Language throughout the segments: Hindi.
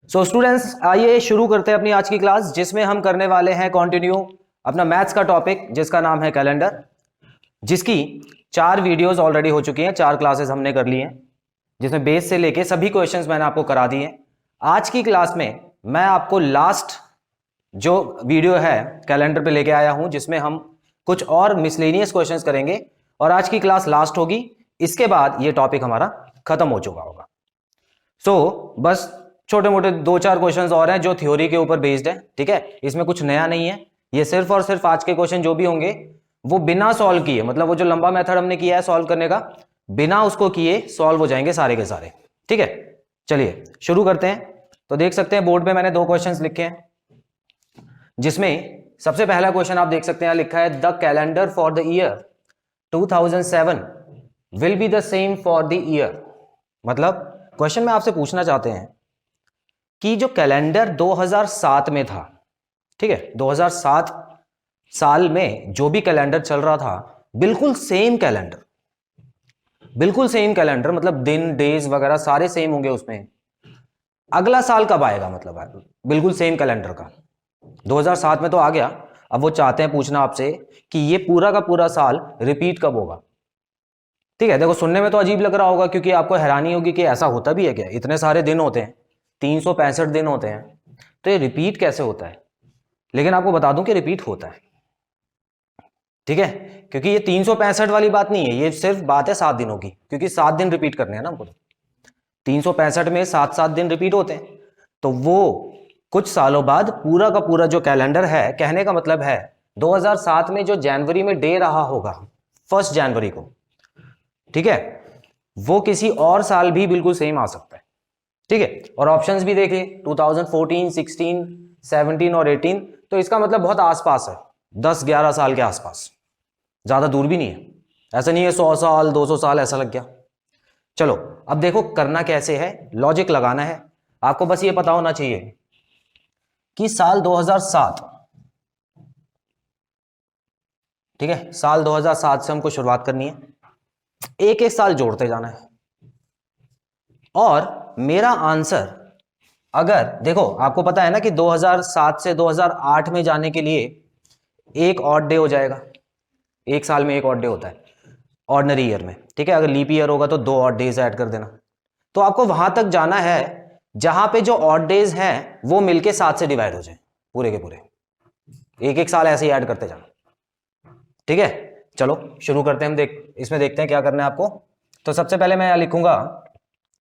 सो स्टूडेंट्स, आइए शुरू करते हैं अपनी आज की क्लास, जिसमें हम करने वाले हैं कंटिन्यू अपना मैथ्स का टॉपिक, जिसका नाम है कैलेंडर, जिसकी 4 वीडियोस ऑलरेडी हो चुकी हैं, 4 क्लासेस हमने कर ली हैं, जिसमें बेस से लेके सभी क्वेश्चंस मैंने आपको करा दिए हैं। आज की क्लास में मैं आपको लास्ट जो वीडियो है कैलेंडर पे लेके आया हूं, जिसमें हम कुछ और मिसलेनियस क्वेश्चंस करेंगे और आज की क्लास लास्ट होगी। इसके बाद ये टॉपिक हमारा खत्म हो चुका होगा। बस छोटे मोटे 2-4 क्वेश्चंस और हैं जो थ्योरी के ऊपर बेस्ड है, ठीक है। इसमें कुछ नया नहीं है, ये सिर्फ और सिर्फ आज के क्वेश्चन जो भी होंगे वो बिना सॉल्व किए, मतलब वो जो लंबा मेथड हमने किया है सॉल्व करने का, बिना उसको किए सॉल्व हो जाएंगे सारे के सारे, ठीक है। चलिए शुरू करते हैं। तो देख सकते हैं बोर्ड पे मैंने 2 क्वेश्चंस लिखे हैं, जिसमें सबसे पहला क्वेश्चन आप देख सकते हैं लिखा है the calendar for the year 2007 will be the same for the year. मतलब क्वेश्चन में आपसे पूछना चाहते हैं कि जो कैलेंडर 2007 में था, ठीक है, 2007 साल में जो भी कैलेंडर चल रहा था, बिल्कुल सेम कैलेंडर, बिल्कुल सेम कैलेंडर, मतलब दिन डेज वगैरह सारे सेम होंगे उसमें, अगला साल कब आएगा, मतलब बिल्कुल सेम कैलेंडर का 2007 में तो आ गया, अब वो चाहते हैं पूछना आपसे कि ये पूरा का पूरा साल रिपीट कब होगा। ठीक है, देखो सुनने में तो अजीब लग रहा होगा, क्योंकि आपको हैरानी होगी कि ऐसा होता भी है क्या, इतने सारे दिन होते हैं, 365 दिन होते हैं, तो ये रिपीट कैसे होता है। लेकिन आपको बता दूं कि रिपीट होता है, ठीक है, क्योंकि ये 365 वाली बात नहीं है, ये सिर्फ बात है 7 दिनों की, क्योंकि 7 दिन रिपीट करने हैं ना हमको। 365 में 7-7 दिन रिपीट होते हैं, तो वो कुछ सालों बाद पूरा का पूरा जो कैलेंडर है, कहने का मतलब है 2007 में जो जनवरी में डे रहा होगा 1 जनवरी को, ठीक है, वो किसी और साल भी बिल्कुल सेम आ सकता है, ठीक है। और ऑप्शंस भी देखिए 2014, 16, 17 और 18, तो इसका मतलब बहुत आसपास है, 10-11 साल के आसपास, ज्यादा दूर भी नहीं है, ऐसा नहीं है 100 साल 200 साल ऐसा लग गया। चलो अब देखो करना कैसे है, लॉजिक लगाना है आपको, बस ये पता होना चाहिए कि साल 2007, ठीक है, साल 2007 से हमको शुरुआत करनी है, एक एक साल जोड़ते जाना है। और मेरा आंसर, अगर देखो आपको पता है ना कि 2007 से 2008 में जाने के लिए एक ऑड डे हो जाएगा, एक साल में एक ऑड डे होता है ऑर्डिनरी ईयर में, ठीक है। अगर लीप ईयर होगा तो 2 ऑड डेज ऐड कर देना, तो आपको वहां तक जाना है जहां पे जो ऑड डेज हैं वो मिलके 7 से डिवाइड हो जाए, पूरे के पूरे, एक एक साल ऐसे ही ऐड करते जाना, ठीक है। चलो शुरू करते हैं, हम इसमें देखते हैं क्या करना है आपको। तो सबसे पहले मैं यहां लिखूंगा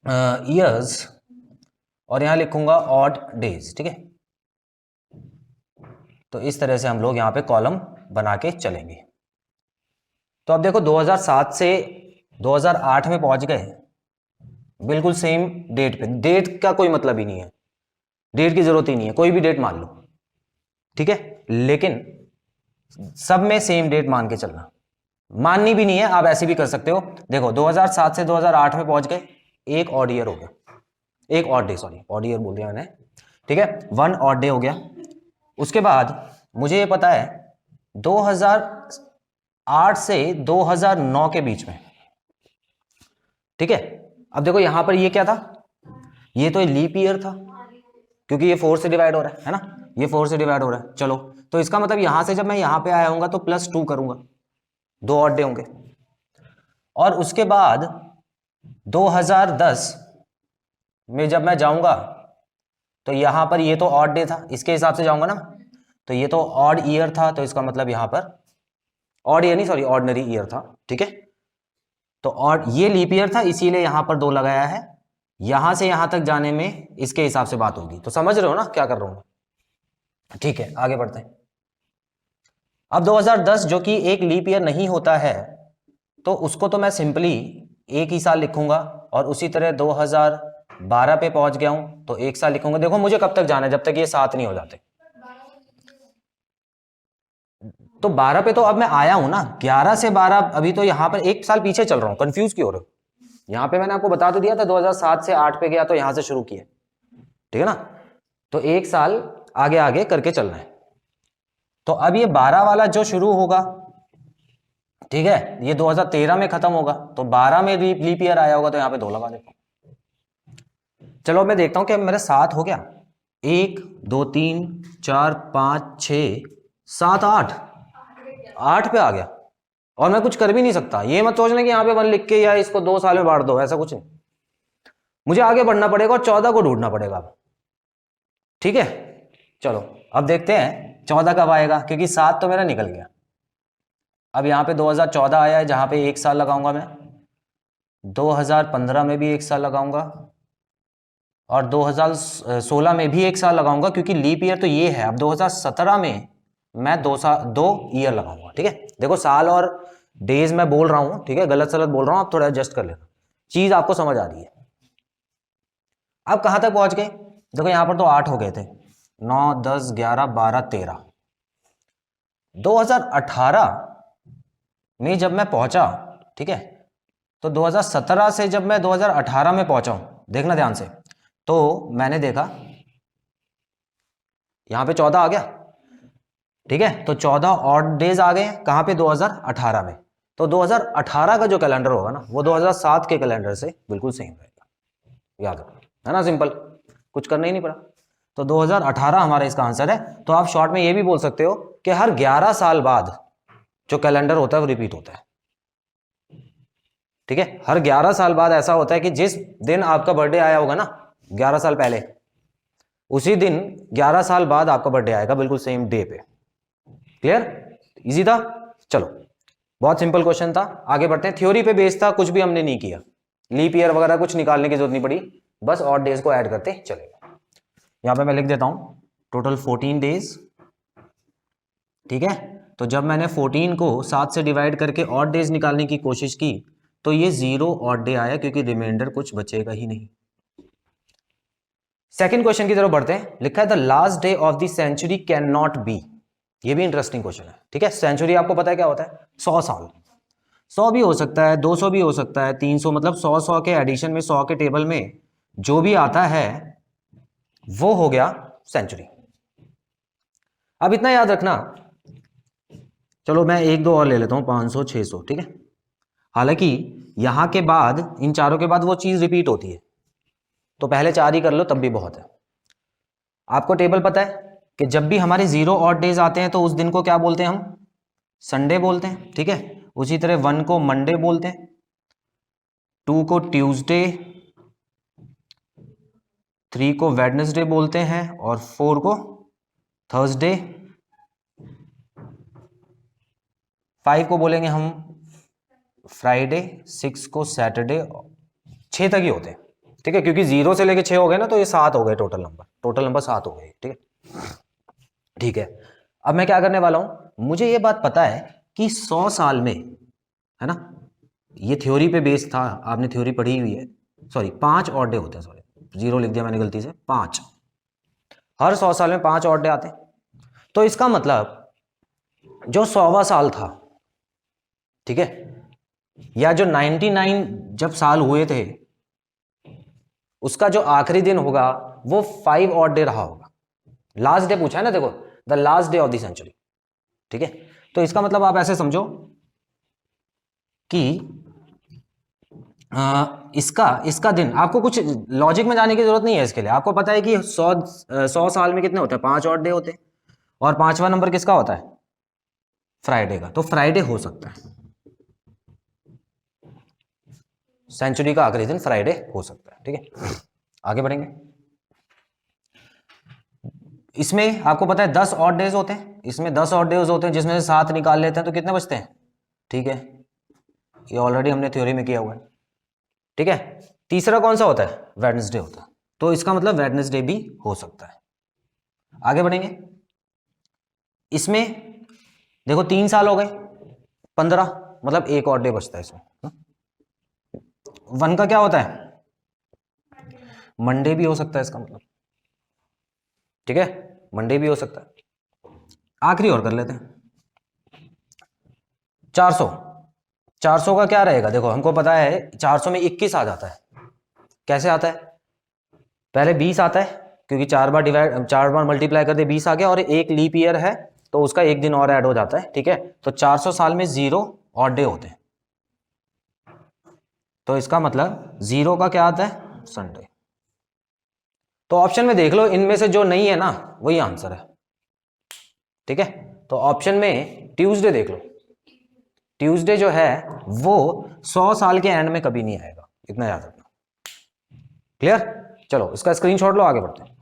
ईयर्स और यहां लिखूंगा ऑड डेज, ठीक है। तो इस तरह से हम लोग यहां पे कॉलम बना के चलेंगे। तो अब देखो 2007 से 2008 में पहुंच गए, बिल्कुल सेम डेट पे, डेट का कोई मतलब ही नहीं है, डेट की जरूरत ही नहीं है, कोई भी डेट मान लो, ठीक है, लेकिन सब में सेम डेट मान के चलना, माननी भी नहीं है, आप ऐसे भी कर सकते हो। देखो 2007 से 2008 में पहुंच गए, एक ऑड ईयर हो गया, एक odd day, sorry odd year बोल दिया मैंने, ठीक है, 1 ऑड डे हो गया। उसके बाद मुझे ये पता है 2008 से 2009 के बीच में, ठीक है। अब देखो यहां पर ये क्या था, ये तो लीप ईयर था, क्योंकि ये 4 से डिवाइड हो रहा है ना, ये 4 से डिवाइड हो रहा है। चलो तो इसका मतलब यहां से जब मैं यहां पे आया हूंगा तो +2 करूंगा, 2 ऑड डे होंगे। और उसके बाद 2010 में जब मैं जाऊंगा तो यहां पर ये तो ऑड डे था, इसके हिसाब से जाऊंगा ना, तो ये तो ऑड ईयर था, तो इसका मतलब यहां पर ऑड ईयर नहीं, सॉरी ऑर्डिनरी ईयर था, ठीक है। तो ऑड, ये लीप ईयर था इसीलिए यहां पर 2 लगाया है, यहां से यहां तक जाने में इसके हिसाब से बात होगी। तो समझ रहे हो ना क्या कर रहा हूं, ठीक है, आगे बढ़ते हैं। अब 2010 जो कि एक लीप ईयर नहीं होता है, तो उसको तो मैं सिंपली एक ही साल लिखूंगा, और उसी तरह 2012 पे पहुंच गया हूं तो एक साल लिखूंगा। देखो मुझे कब तक जाना है, जब तक ये 7 नहीं हो जाते। तो 12 पे तो अब मैं आया हूं ना, 11 से 12 अभी तो यहां पर एक साल पीछे चल रहा हूं, कंफ्यूज क्यों हो रहे हो। यहां पे मैंने आपको बता तो दिया था 2007 से 8 पे गया तो यहां से शुरू किया, ठीक है ना, तो एक साल आगे आगे करके चलना है। तो अब ये 12 वाला जो शुरू होगा, ठीक है, ये 2013 में खत्म होगा, तो 12 में लीप ईयर आया होगा, तो यहां पे 2 लगा देता हूं। चलो मैं देखता हूं कि मेरा 7 हो गया। 1 2 3 4 5 6 7 8, 8 पे आ गया और मैं कुछ कर भी नहीं सकता। ये मत सोचना कि यहाँ पे 1 लिख के या इसको 2 साल में बांट दो, ऐसा कुछ नहीं। मुझे आगे बढ़ना पड़ेगा और 14 को ढूंढना पड़ेगा अब। ठीक है, चलो अब देखते हैं 14 कब आएगा, क्योंकि 7 तो मेरा निकल गया। अब यहाँ पे 2014 आया है जहां पे 1 साल लगाऊंगा मैं, 2015 में भी 1 साल लगाऊंगा और 2016 में भी 1 साल लगाऊंगा, क्योंकि लीप ईयर तो ये है। अब 2017 में मैं 2 ईयर लगाऊंगा। ठीक है, देखो साल और डेज मैं बोल रहा हूं, ठीक है, गलत सलत बोल रहा हूं, आप थोड़ा एडजस्ट कर लेना, चीज आपको समझ आ रही है। अब कहां तक पहुंच गए, देखो यहां पर तो 8 हो गए थे, 9 10 11 12 13। 2018 में जब मैं पहुंचा, ठीक है, तो 2017 से जब मैं 2018 में पहुंचा हूं, देखना ध्यान से, तो मैंने देखा यहां पे 14 आ गया। ठीक है, तो 14 ऑड डेज आ गए कहां पे, 2018 में। तो 2018 का जो कैलेंडर होगा ना, वो 2007 के कैलेंडर से बिल्कुल सेम रहेगा, याद रखना, है ना, सिंपल, कुछ करना ही नहीं पड़ा। तो 2018 हमारा इसका आंसर है। तो आप शॉर्ट में ये भी बोल सकते हो कि हर 11 साल बाद जो कैलेंडर होता है वो रिपीट होता है। ठीक है, हर 11 साल बाद ऐसा होता है कि जिस दिन आपका बर्थडे आया होगा ना 11 साल पहले, उसी दिन 11 साल बाद आपका बर्थडे आएगा, बिल्कुल सेम डे पे। क्लियर, इजी था। चलो बहुत सिंपल क्वेश्चन था, आगे बढ़ते हैं। थ्योरी पे बेस्ड था, कुछ भी हमने नहीं किया, लीप ईयर वगैरह कुछ निकालने की जरूरत नहीं पड़ी, बस ऑड डेज को ऐड करते चलेगा। यहां पे मैं लिख देता हूं टोटल 14 डेज। ठीक है, तो जब मैंने 14 को 7 से डिवाइड करके ऑड डेज निकालने की कोशिश की तो ये 0 ऑड डे आया, क्योंकि रिमाइंडर कुछ बचेगा ही नहीं। सेकंड क्वेश्चन की तरफ बढ़ते हैं। लिखा है the last day of the century cannot be. ये भी इंटरेस्टिंग क्वेश्चन है। ठीक है, सेंचुरी आपको पता है क्या होता है, 100 साल। 100 भी हो सकता है, 200 भी हो सकता है, 300, मतलब 100 के एडिशन में 100 के टेबल में जो भी आता है वो हो गया सेंचुरी। अब इतना याद रखना, चलो मैं 1 2 और ले लेता हूं, 500 600। ठीक है, हालांकि यहां के बाद, इन चारों के बाद वो चीज रिपीट होती है, तो पहले 4 ही कर लो तब भी बहुत है। आपको टेबल पता है कि जब भी हमारे 0 ऑड डेज आते हैं तो उस दिन को क्या बोलते हैं हम, संडे बोलते हैं। ठीक है, उसी तरह 1 को मंडे बोलते हैं, 2 को ट्यूसडे, 3 को वेडनेसडे बोलते हैं और 4 को थर्सडे, 5 को बोलेंगे हम फ्राइडे, 6 को सैटरडे, 6 तक ही होते हैं। ठीक है, क्योंकि 0 से लेके 6 हो गए ना, तो ये 7 हो गए टोटल नंबर 7 हो गए। ठीक है, ठीक है, अब मैं क्या करने वाला हूं, मुझे ये बात पता है कि 100 साल में, है ना, ये थ्योरी पे बेस्ड था, आपने थ्योरी पढ़ी हुई है, सॉरी 5 ऑड डे होते हैं, सॉरी 0 लिख दिया मैंने गलती से, 5, हर 100 साल में 5 ऑड डे आते हैं। तो इसका मतलब जो 100वां साल था, ठीक है, या जो 99 जब साल हुए थे, उसका जो आखिरी दिन होगा वो 5 ऑड डे रहा होगा। लास्ट डे पूछा है ना, देखो the last day of the century. ठीक है, तो इसका मतलब आप ऐसे समझो कि इसका दिन, आपको कुछ लॉजिक में जाने की जरूरत नहीं है इसके लिए, आपको पता है कि 100 साल में कितने होते हैं, 5 ऑड डे होते हैं, और 5वां नंबर किसका होता है, फ्राइडे का। तो फ्राइडे हो सकता है, सेंचुरी का आखिरी दिन फ्राइडे हो सकता है। ठीक है, आगे बढ़ेंगे। इसमें आपको पता है 10 ऑड डेज होते हैं, इसमें 10 ऑड डेज होते हैं, जिसमें से 7 निकाल लेते हैं तो कितने बचते हैं। ठीक है, ये ऑलरेडी हमने थ्योरी में किया हुआ है। ठीक है, तीसरा कौन सा होता है, वेडनेसडे होता है, तो इसका मतलब वेडनेसडे भी हो सकता है। आगे बढ़ेंगे। इसमें देखो 3 साल हो गए, 15, मतलब 1 और डे बचता है इसमें। 1 का क्या होता है, मंडे भी हो सकता है इसका मतलब। ठीक है, मंडे भी हो सकता है। आखिरी और कर लेते हैं, 400 का क्या रहेगा, देखो हमको पता है 400 में 21 आ जाता है। कैसे आता है, पहले 20 आता है, क्योंकि 4 बार मल्टीप्लाई कर दे 20 आ गया, और एक लीप ईयर है तो उसका एक दिन और ऐड हो जाता है। ठीक है, तो 400 साल में 0 ऑड डे होते हैं, तो इसका मतलब 0 का क्या आता है, संडे। तो ऑप्शन में देख लो, इनमें से जो नहीं है ना वही आंसर है, ठीक है। तो ऑप्शन में ट्यूसडे देख लो, ट्यूसडे जो है वो 100 साल के एंड में कभी नहीं आएगा, इतना याद रखना। क्लियर? चलो इसका स्क्रीनशॉट लो, आगे बढ़ते हैं।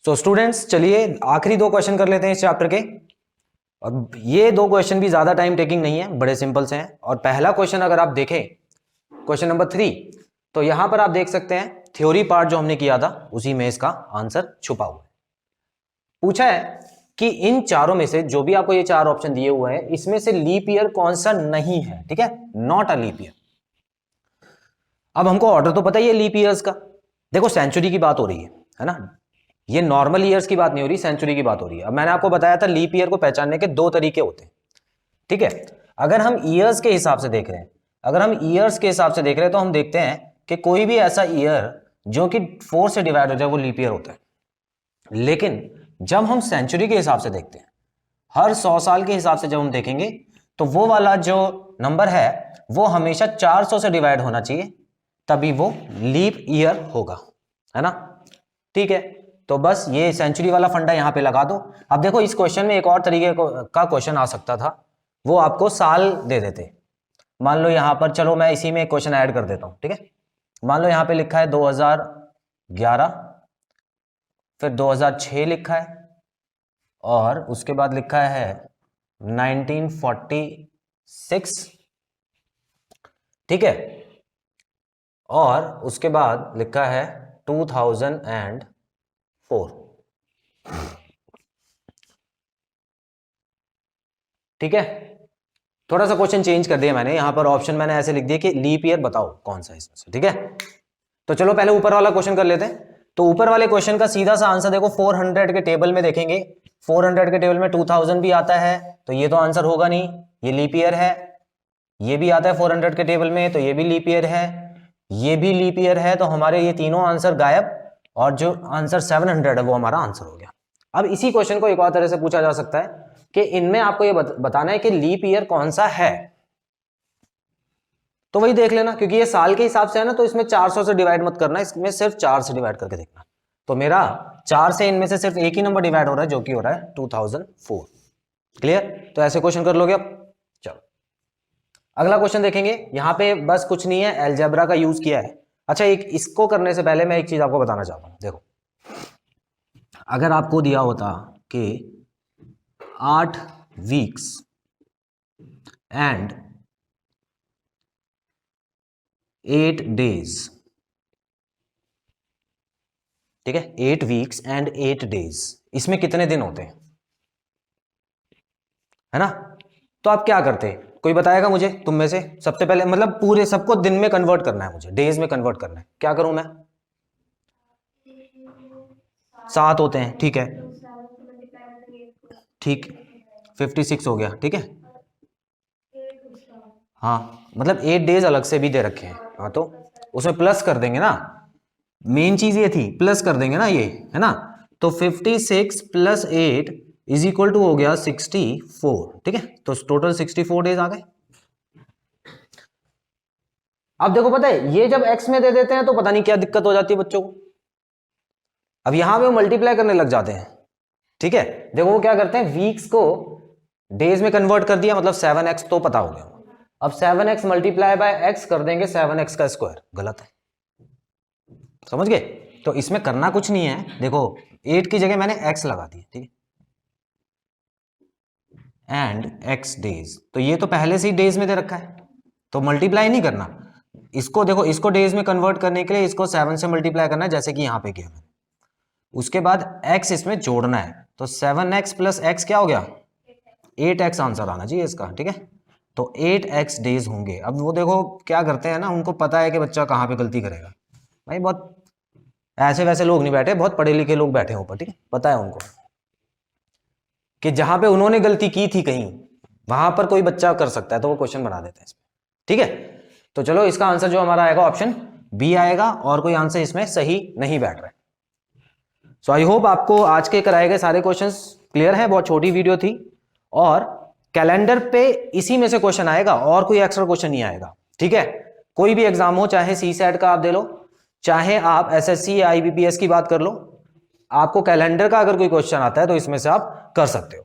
सो स्टूडेंट्स, चलिए आखिरी 2 क्वेश्चन कर लेते हैं इस चैप्टर के। और ये 2 क्वेश्चन भी ज्यादा टाइम टेकिंग नहीं है, बड़े सिंपल से हैं। और पहला क्वेश्चन अगर आप देखें, क्वेश्चन नंबर 3, तो यहां पर आप देख सकते हैं थ्योरी पार्ट जो हमने किया था उसी में इसका आंसर छुपा हुआ है। पूछा है कि इन चारों में से जो भी आपको ये 4 ऑप्शन दिए हुए हैं, इसमें से लीप ईयर कौन सा नहीं है, ठीक है, नॉट अ लीप ईयर। अब हमको ऑर्डर तो पता ही है लीप ईयर्स का। देखो सेंचुरी की बात हो रही है ना, ये नॉर्मल ईयर्स की बात नहीं हो रही, सेंचुरी की बात हो रही है। अब मैंने आपको बताया था लीप ईयर को पहचानने के 2 तरीके होते हैं, ठीक है। अगर हम ईयर्स के हिसाब से देख रहे हैं, तो हम देखते हैं कि कोई भी ऐसा ईयर जो कि 4 से डिवाइड हो जाए वो लीप ईयर होता है। लेकिन जब हम सेंचुरी के हिसाब से देखते हैं, हर 100 साल के हिसाब से जब हम देखेंगे, तो वो वाला जो नंबर है वो हमेशा 400 से डिवाइड होना चाहिए, तभी वो लीप ईयर होगा, है ना। ठीक है, तो बस ये सेंचुरी वाला फंडा यहां पे लगा दो। अब देखो इस क्वेश्चन में एक और तरीके का क्वेश्चन आ सकता था, वो आपको साल दे देते। मान लो यहां पर, चलो मैं इसी में एक क्वेश्चन ऐड कर देता हूं, ठीक है। मान लो यहां पे लिखा है 2011, फिर 2006 लिखा है, और उसके बाद लिखा है 1946, ठीक है, और उसके बाद लिखा है 2004, ठीक है। थोड़ा सा क्वेश्चन चेंज कर दिया मैंने, यहां पर ऑप्शन मैंने ऐसे लिख दिया कि लीप ईयर बताओ कौन सा इसमें से, ठीक है। तो चलो पहले ऊपर वाला क्वेश्चन कर लेते हैं। तो ऊपर वाले क्वेश्चन का सीधा सा आंसर देखो, 400 के टेबल में देखेंगे, 400 के टेबल में 2000 भी आता है, तो ये तो आंसर होगा नहीं, ये लीप ईयर है। ये भी आता है 400 के टेबल में, तो ये भी लीप ईयर है, ये भी लीप ईयर है। तो हमारे ये तीनों आंसर गायब, और जो आंसर 700 है वो हमारा आंसर हो गया। अब इसी क्वेश्चन को एक और तरह से पूछा जा सकता है कि इनमें आपको ये बताना है कि लीप ईयर कौन सा है। तो वही देख लेना, क्योंकि ये साल के हिसाब से है ना, तो इसमें 400 से डिवाइड मत करना, इसमें सिर्फ 4 से डिवाइड करके देखना। तो मेरा 4 से इनमें से सिर्फ एक ही नंबर डिवाइड हो रहा है, जो कि हो रहा है 2004। क्लियर? तो ऐसे क्वेश्चन कर लोगे अब। चलो अगला क्वेश्चन देखेंगे। यहां पे बस कुछ नहीं है, अलजेब्रा का यूज किया है। अच्छा, एक इसको करने से पहले मैं एक चीज आपको बताना चाहता हूं। देखो, अगर आपको दिया होता कि 8 वीक्स एंड 8 डेज, ठीक है, 8 वीक्स एंड 8 डेज, इसमें कितने दिन होते हैं, है ना। तो आप क्या करते, कोई बताएगा मुझे तुम में से? सबसे पहले मतलब पूरे सबको दिन में कन्वर्ट करना है, मुझे डेज में कन्वर्ट करना है। क्या करूं मैं? 7 होते हैं, ठीक है, ठीक, 56 हो गया, ठीक है। हाँ, मतलब 8 डेज अलग से भी दे रखे हैं, हाँ, तो उसमें प्लस कर देंगे ना, मेन चीज ये थी, प्लस कर देंगे ना, ये है ना। तो 56 प्लस 8 इज इक्वल टू हो गया 64, ठीक है। तो टोटल 64 डेज आ गए। अब देखो, पता है ये जब एक्स में दे देते हैं तो पता नहीं क्या दिक्कत हो जाती है बच्चों को। अब यहां पे वो मल्टीप्लाई करने लग जाते हैं, ठीक है। देखो वो क्या करते हैं, वीक्स को डेज में कन्वर्ट कर दिया, मतलब 7x तो पता हो गया। अब 7x मल्टीप्लाई बाय x कर देंगे 7x का स्क्वायर, गलत है, समझ गए। तो इसमें करना कुछ नहीं है, देखो 8 की जगह मैंने x लगा दी, ठीक है, एंड x डेज, तो ये तो पहले से ही डेज में दे रखा है, तो मल्टीप्लाई नहीं करना इसको। देखो इसको डेज में कन्वर्ट करने के लिए इसको 7 से मल्टीप्लाई करना है, जैसे कि यहां पे किया मैंने। उसके बाद x इसमें जोड़ना है, तो 7x प्लस x क्या हो गया, 8x आंसर आना चाहिए इसका, ठीक है। तो 8x डेज होंगे। अब वो देखो क्या करते हैं ना, उनको पता है कि बच्चा कहाँ पे गलती करेगा। भाई बहुत ऐसे वैसे लोग नहीं बैठे, बहुत पढ़े लिखे लोग बैठे हैं ऊपर, ठीक है, पता है उनको कि जहां पे उन्होंने गलती की थी कहीं, वहां पर कोई बच्चा कर सकता है, तो वो क्वेश्चन बना देते हैं इसमें, ठीक है। तो चलो इसका आंसर जो हमारा आएगा ऑप्शन बी आएगा, और कोई आंसर इसमें सही नहीं बैठ रहा है। सो आई होप आपको आज के कराए गए सारे क्वेश्चंस क्लियर है। बहुत छोटी वीडियो थी, और कैलेंडर पे इसी में से क्वेश्चन आएगा, और कोई एक्स्ट्रा क्वेश्चन नहीं आएगा, ठीक है। कोई भी एग्जाम हो, चाहे CSAT का आप दे लो, चाहे आप SSC या IBPS की बात कर लो, आपको कैलेंडर का अगर कोई क्वेश्चन आता है तो इसमें से आप कर सकते हो।